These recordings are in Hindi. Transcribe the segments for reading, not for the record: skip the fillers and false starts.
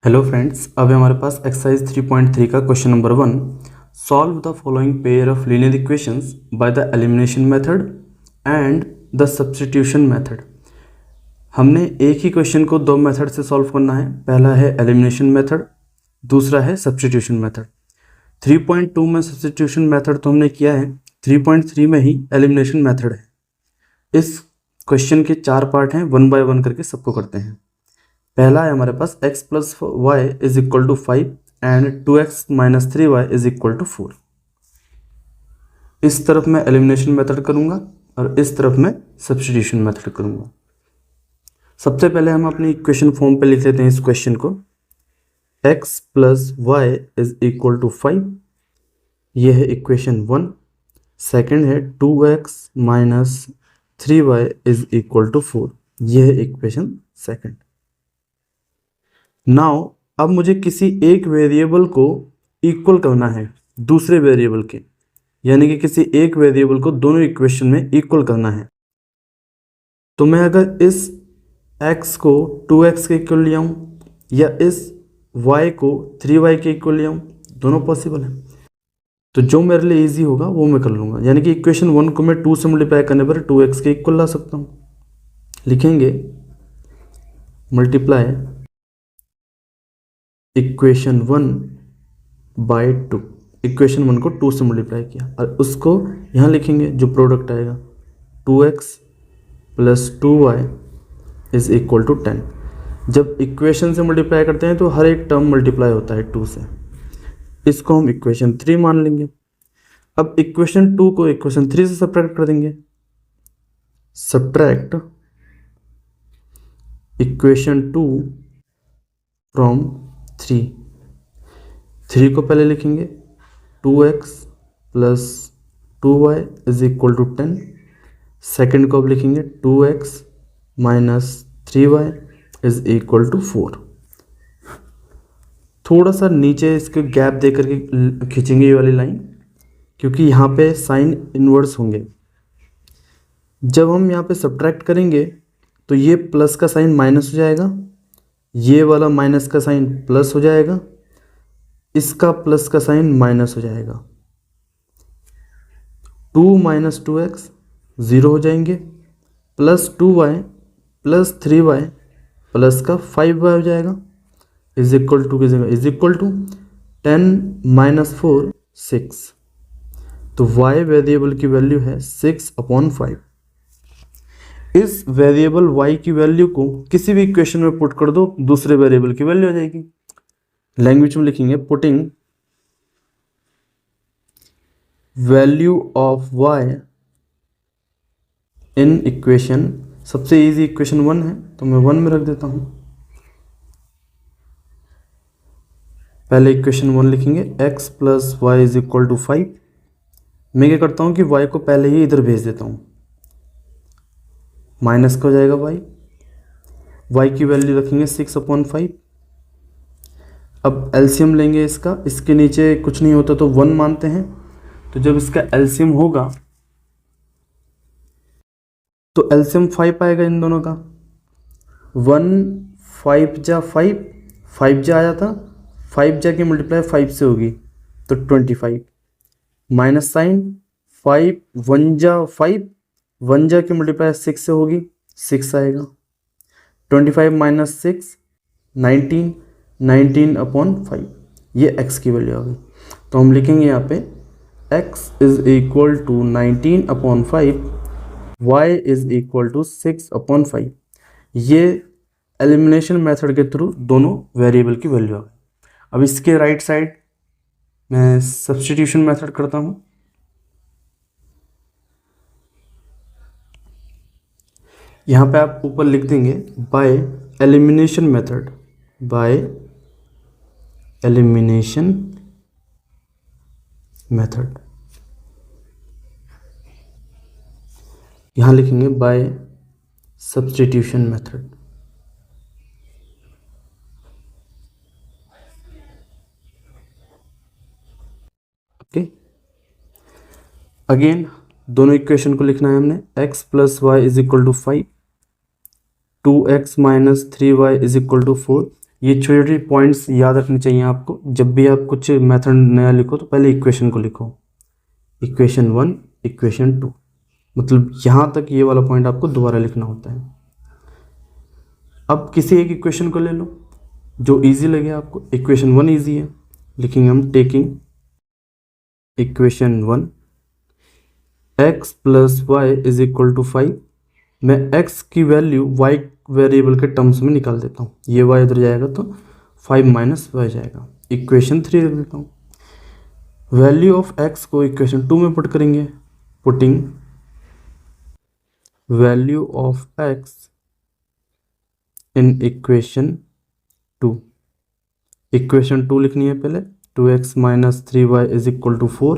हेलो फ्रेंड्स, अब हमारे पास एक्सरसाइज 3.3 का question number 1। Solve the following pair of linear equations by the elimination method and the substitution method. हमने एक ही क्वेश्चन को दो मेथड से सॉल्व करना है। पहला है एलिमिनेशन मेथड, दूसरा है सब्स्टिट्यूशन मेथड। 3.2 में सब्स्टिट्यूशन मेथड तो हमने किया है, 3.3 में ही एलिमिनेशन मेथड है। इस क्वेश्चन के 4 पार्ट हैं, 1 बाय 1 करके सबको करते हैं। पहला है हमारे पास x plus Y is equal to 5 and 2x minus 3y is equal to 4। इस तरफ मैं एलिमिनेशन मेथड करूंगा और इस तरफ मैं सब्स्टिट्यूशन मेथड करूंगा। सबसे पहले हम अपनी इक्वेशन फॉर्म पे लिख लेते हैं इस क्वेश्चन को। x plus Y is equal to 5, यह है इक्वेशन 1। सेकेंड है 2x minus 3y is equal to 4, यह है इक्वेशन सेकेंड। नाउ अब मुझे किसी एक वेरिएबल को इक्वल करना है दूसरे वेरिएबल के, यानी कि किसी एक वेरिएबल को दोनों इक्वेशन में इक्वल करना है। तो मैं अगर इस x को 2x के इक्वल ले आऊँ या इस y को 3y के इक्वल ले आऊँ, दोनों पॉसिबल है। तो जो मेरे लिए इजी होगा वो मैं कर लूँगा, यानी कि इक्वेशन 1 को मैं 2 से मल्टीप्लाई करने पर 2x के इक्वल ला सकता हूँ। लिखेंगे मल्टीप्लाई इक्वेशन 1 बाय 2। इक्वेशन 1 को 2 से मल्टीप्लाई किया और उसको यहाँ लिखेंगे, जो प्रोडक्ट आएगा 2x plus 2y is equal to 10। जब इक्वेशन से मल्टीप्लाई करते हैं तो हर एक टर्म मल्टीप्लाई होता है 2 से। इसको हम इक्वेशन 3 मान लेंगे। अब इक्वेशन 2 को इक्वेशन 3 से सब्ट्रैक्ट कर देंगे। सब्ट्रैक्ट इक्वेशन 2 फ्रॉम 3 को पहले लिखेंगे 2x plus 2y is equal to 10। Second को अब लिखेंगे 2x minus 3y is equal to 4। थोड़ा सा नीचे इसके गैप दे करके खींचेंगे ये वाली लाइन, क्योंकि यहाँ पे साइन इनवर्स होंगे। जब हम यहाँ पे सब्ट्रैक्ट करेंगे तो ये प्लस का साइन माइनस हो जाएगा, ये वाला माइनस का साइन प्लस हो जाएगा, इसका प्लस का साइन माइनस हो जाएगा। 2 माइनस 2x 0 हो जाएंगे, plus 2y plus 3y plus का 5y हो जाएगा, is equal to is equal to 10 minus 4 6। तो y वेरिएबल की वैल्यू है 6/5। इस वेरिएबल y की वैल्यू को किसी भी इक्वेशन में पुट कर दो, दूसरे वेरिएबल की वैल्यू आ जाएगी। लैंग्वेज में लिखेंगे putting value of y in equation. सबसे इजी इक्वेशन 1 है तो मैं 1 में रख देता हूं। पहले इक्वेशन 1 लिखेंगे x plus Y is equal to 5। मैं क्या करता हूं कि y को पहले ही इधर भेज देता हूं, माइनस का हो जाएगा y की वैल्यू रखेंगे 6/5। अब एलसीएम लेंगे इसका, इसके नीचे कुछ नहीं होता तो 1 मानते हैं। तो जब इसका एलसीएम होगा तो एलसीएम 5 आएगा इन दोनों का। 1 5 जा 5, 5 जा आया था, 5 जा की मल्टीप्लाई 5 से होगी तो 25, माइनस साइन 5 1 जा 5, 1 जा की मल्टीप्लाई 6 से होगी, 6 आएगा। 25 माइनस 6 19, 19/5, ये x की वैल्यू आ गई। तो हम लिखेंगे यहाँ पे x is equal to 19/5, y is equal to 6/5। ये एलिमिनेशन मेथड के थ्रू दोनों वेरिएबल की वैल्यू आ गई। अब इसके राइट साइड मैं सब्स्टिट्यूशन मेथड करता हूँ। यहाँ पे आप ऊपर लिख देंगे by elimination method, by elimination method. यहाँ लिखेंगे by substitution method. Okay, again दोनों इक्वेशन को लिखना है हमने। x plus Y is equal to 5, 2x minus 3y is equal to 4। ये छोटे छोटे पॉइंट्स याद रखने चाहिए आपको। जब भी आप कुछ मेथड नया लिखो तो पहले इक्वेशन को लिखो, इक्वेशन 1 इक्वेशन 2, मतलब यहाँ तक ये वाला पॉइंट आपको दोबारा लिखना होता है। अब किसी एक इक्वेशन को ले लो जो इजी लगे आपको। इक्वेशन 1 इजी है, लिखेंगे हम taking equation 1 x plus Y is equal to 5। मैं x की वैल्यू y वेरिएबल के टर्म्स में निकाल देता हूँ, ये y इधर जाएगा तो 5 माइनस वाई जाएगा। इक्वेशन 3 रख देता हूँ। वैल्यू ऑफ x को इक्वेशन 2 में पुट करेंगे, putting value of x in equation 2। Equation 2 लिखनी है पहले, 2x minus 3y is equal to 4।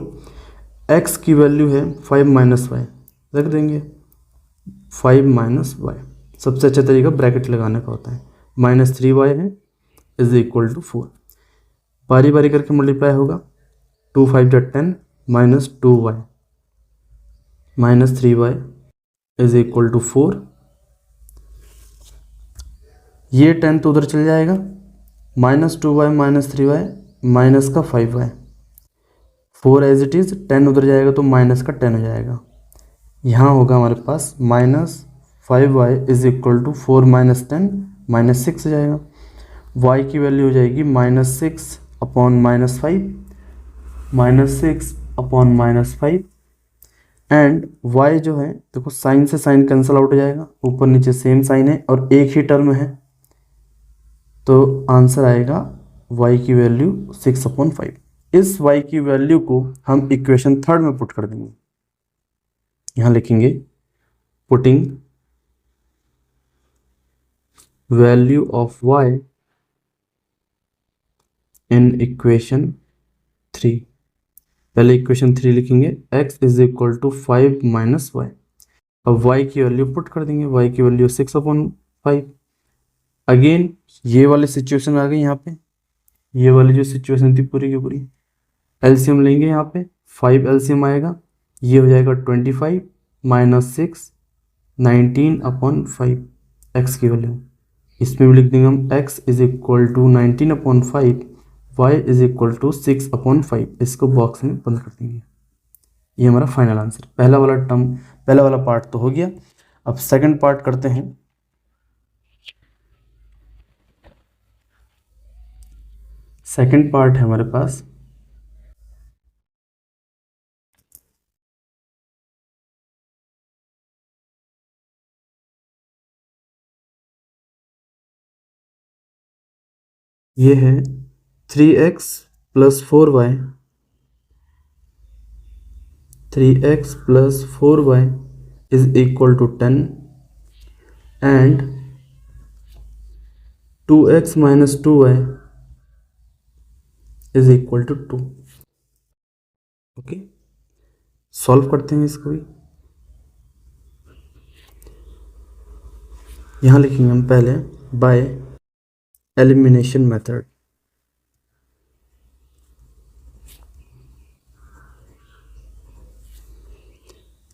x की वैल्यू है 5 माइनस वाई, रख देंगे 5 माइनस वाई। सबसे अच्छा तरीका ब्रैकेट लगाने का होता है। माइनस 3y है इज इक्वल टू 4। बारी बारी करके मल्टीप्लाई होगा, 2 5 जा 10 minus 2y minus 3y is equal to 4। ये 10 तो उधर चल जाएगा, minus 2y minus 3y minus का 5y, 4 एज इट इज़, 10 उधर जाएगा तो माइनस का 10 हो जाएगा। यहाँ होगा हमारे पास minus 5y is equal to 4 minus 10 minus 6 हो जाएगा। y की वैल्यू हो जाएगी minus 6 upon minus 5, minus 6 upon minus 5। And y जो है देखो साइन से साइन कैंसिल आउट हो जाएगा, ऊपर नीचे सेम साइन है और एक ही टर्म है, तो आंसर आएगा y की वैल्यू 6 अपॉन 5। इस y की वैल्यू को हम इक्वेशन 3 में पुट कर देंगे। यहाँ लिखेंगे putting value of y in equation 3। पहले इक्वेशन 3 लिखेंगे, x is equal to 5 minus Y. अब y की वैल्यू पुट कर देंगे, y की वैल्यू 6 अपॉन 5। अगेन ये वाली सिचुएशन आ गई यहाँ पे, ये वाली जो सिचुएशन थी पूरी की पूरी। एलसीएम लेंगे यहाँ पे, 5 एलसीएम आएगा, ये हो जाएगा 25 माइनस 6 19 अपॉन 5 x की वैल्यू। इसमें भी लिख देंगे हम x is equal to 19 upon 5, y is equal to 6 upon 5। इसको बॉक्स में बंद कर देंगे। ये हमारा फाइनल आंसर। पहला वाला टर्म, पहला वाला पार्ट तो हो गया। अब सेकंड पार्ट करते हैं। सेकंड पार्ट है हमारे पास ये है 3x plus 4y, 3x plus 4y is equal to 10 and 2x minus 2y is equal to 2। Okay, solve करते हैं इसको भी। यहाँ लिखेंगे हम पहले बाय एलिमिनेशन मेथड।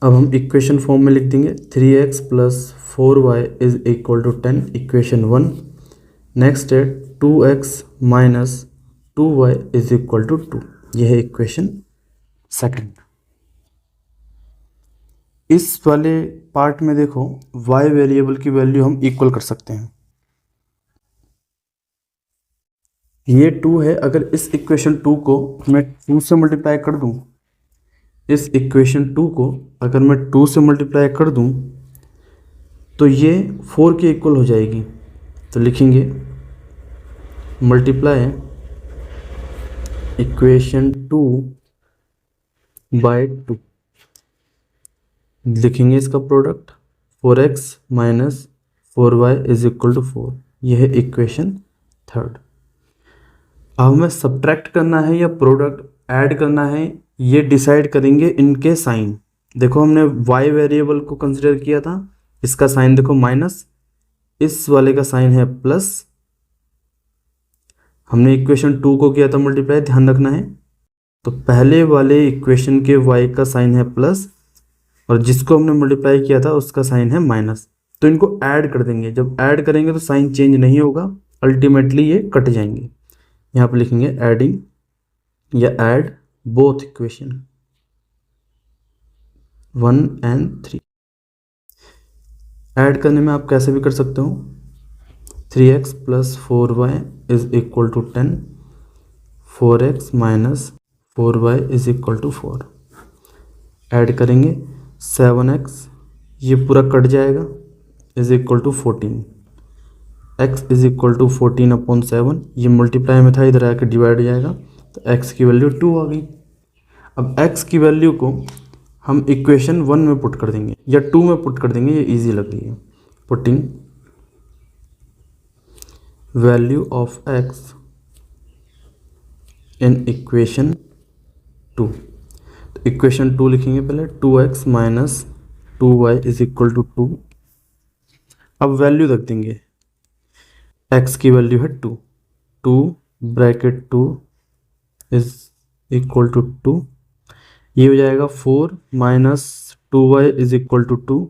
अब हम इक्वेशन फॉर्म में लिख देंगे 3x plus 4y is equal to 10, equation 1। Next है 2x minus 2y is equal to 2, यह है इक्वेशन सेकंड। इस वाले पार्ट में देखो y वेरिएबल की वैल्यू हम इक्वल कर सकते हैं। ये 2 है, अगर इस इक्वेशन 2 को मैं 2 से मल्टीप्लाई कर दूं, इस इक्वेशन 2 को अगर मैं 2 से मल्टीप्लाई कर दूं तो ये 4 के इक्वल हो जाएगी। तो लिखेंगे मल्टीप्लाई इक्वेशन 2 बाय 2, लिखेंगे इसका product 4x minus 4y is equal to 4, यह है इक्वेशन थर्ड। अब हमें सब्ट्रैक्ट करना है या प्रोडक्ट ऐड करना है, ये डिसाइड करेंगे इनके साइन। देखो हमने y वेरिएबल को कंसिडर किया था, इसका साइन देखो माइनस, इस वाले का साइन है प्लस। हमने इक्वेशन 2 को किया था मल्टीप्लाई, ध्यान रखना है। तो पहले वाले इक्वेशन के y का साइन है प्लस और जिसको हमने मल्टीप्लाई किया था उसका साइन है माइनस। तो इनको ऐड कर देंगे, जब ऐड करेंगे तो साइन चेंज नहीं होगा, अल्टीमेटली ये कट जाएंगे। यहाँ पे लिखेंगे एडिंग या add both equation 1 and 3। Add करने में आप कैसे भी कर सकते हो, 3x + 4y = 10, 4x - 4y = 4। Add करेंगे 7x, ये पूरा कट जाएगा, = 14, x = 14/7, ये मल्टीप्लाई में था, इधर आकर डिवाइड हो जाएगा, तो x की वैल्यू 2 आ गई। अब x की वैल्यू को हम इक्वेशन 1 में पुट कर देंगे या 2 में पुट कर देंगे, ये इजी लग रही है। Putting value of x in equation 2, तो इक्वेशन 2 लिखेंगे पहले, 2x - 2y = 2। अब वैल्यू रख देंगे, x की वैल्यू है 2, 2 ब्रैकेट 2 = 2, ये हो जाएगा 4 - 2y = 2।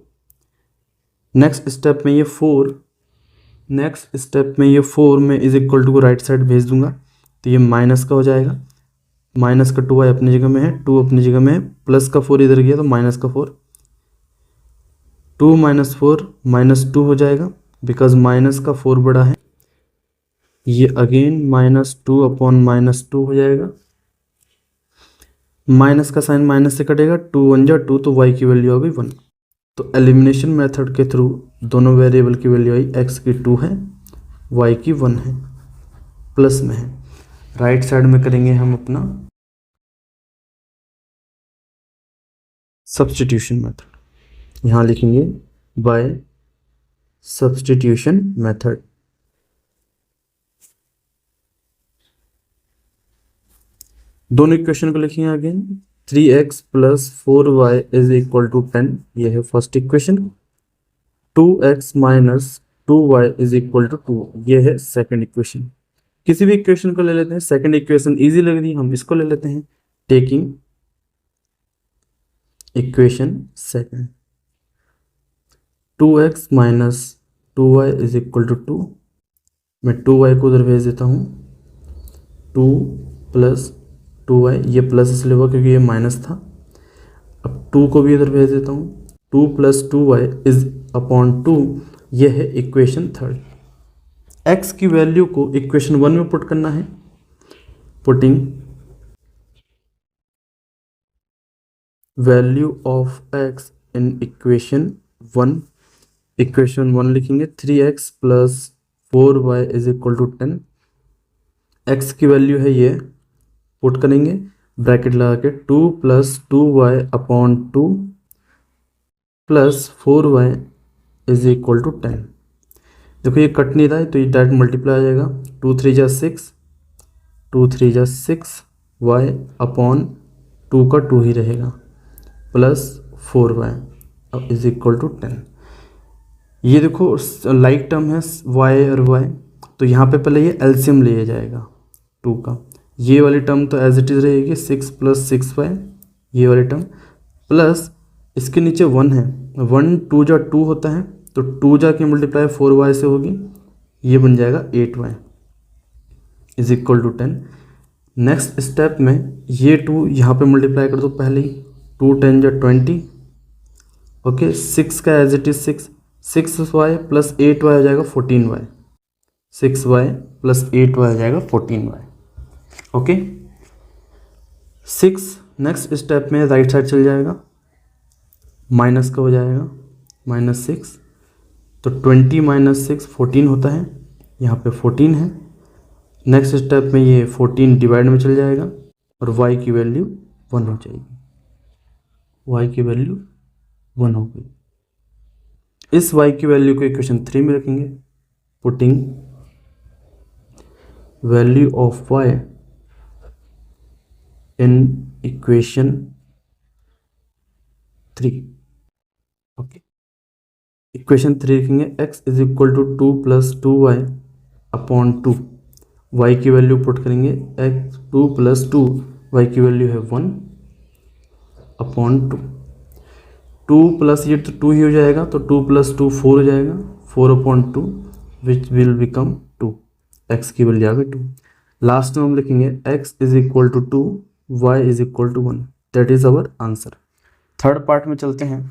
नेक्स्ट स्टेप में ये 4 में = को राइट साइड भेज दूंगा, तो ये माइनस का हो जाएगा, माइनस का 2y अपनी जगह में है, 2 अपनी जगह में है, प्लस का 4 इधर गया तो माइनस का 4, 2 - 4 -2 हो जाएगा, बिकॉज माइनस का 4 बड़ा है। ये अगेन -2/-2 हो जाएगा, माइनस का साइन माइनस से कटेगा, 2 × 1 = 2, तो y की वैल्यू आ गई 1। तो एलिमिनेशन मेथड के थ्रू दोनों वेरिएबल की वैल्यू आई, x की 2 है, y की 1 है, प्लस में है। राइट साइड में करेंगे हम अपना सब्स्टिट्यूशन मेथड, यहाँ लिखेंगे बाय सब्स्टिट्यूशन मेथड। दोनों इक्वेशन को लिखेंगे अगेन, 3x + 4y = 10, ये है फर्स्ट इक्वेशन, 2x - 2y = 2, ये है सेकंड इक्वेशन। किसी भी इक्वेशन को ले लेते हैं, सेकंड इक्वेशन इजी लग रही है, हम इसको ले लेते हैं। Taking equation second, 2x - 2y = 2, मैं 2y को उधर भेज देता हूँ, 2 + 2y, ये प्लस इसलिए हुआ क्योंकि ये माइनस था। अब 2 को भी इधर भेज देता हूँ, 2 + 2y = 2, ये है इक्वेशन थर्ड। x की वैल्यू को इक्वेशन 1 में पुट करना है, putting value of x in equation 1, equation 1 लिखेंगे, 3x + 4y = 10, x की वैल्यू है ये, पुट करेंगे ब्रैकेट लगा के, 2 + 2y/2 + 4y = 10। देखो ये कट नहीं रहा है, तो ये डायरेक्ट मल्टीप्लाई आ जाएगा, 2 × 3 = 6, 2 × 3 = 6, y/2 का 2 ही रहेगा, प्लस 4y = 10। ये देखो लाइक टर्म है y और y, तो यहाँ पे पहले ये एलसीएम लिया जाएगा 2 का, ये वाली टर्म तो एज इट इज़ रहेगी, 6 + 6y, ये वाली टर्म, प्लस इसके नीचे 1 है, 1 2 × 2 होता है, तो 2 जाके मल्टीप्लाई 4y से होगी, ये बन जाएगा 8y = 10। नेक्स्ट स्टेप में ये 2 यहाँ पे मल्टीप्लाई कर दो पहले ही, 2 × 10 = 20, ओके, 6 का as it is 6y + 8y हो जाएगा 14y, 6y + 8y हो जाएगा 14y, ओके। 6 नेक्स्ट स्टेप में राइट साइड चल जाएगा, माइनस का हो जाएगा, -6, तो 20 - 6 14 होता है, यहाँ पे 14 है। नेक्स्ट स्टेप में ये 14 डिवाइड में चल जाएगा और y की वैल्यू 1 हो जाएगी, y की वैल्यू 1 हो गई। इस y की वैल्यू को इक्वेशन 3 में रखेंगे, putting value of y in equation 3, okay. Equation 3 लिखेंगे, x = 2 + 2y/2, y की वैल्यू पुट करेंगे, x 2 + 2, y की वैल्यू है 1/2, 2 प्लस ये तो 2 ही हो जाएगा, तो 2 + 2 4 हो जाएगा, 4/2 विच विल बिकम 2, x की वैल्यू आ गई 2। लास्ट में हम लिखेंगे x is equal to 2, y is equal to 1। That is our answer. Third part में चलते हैं।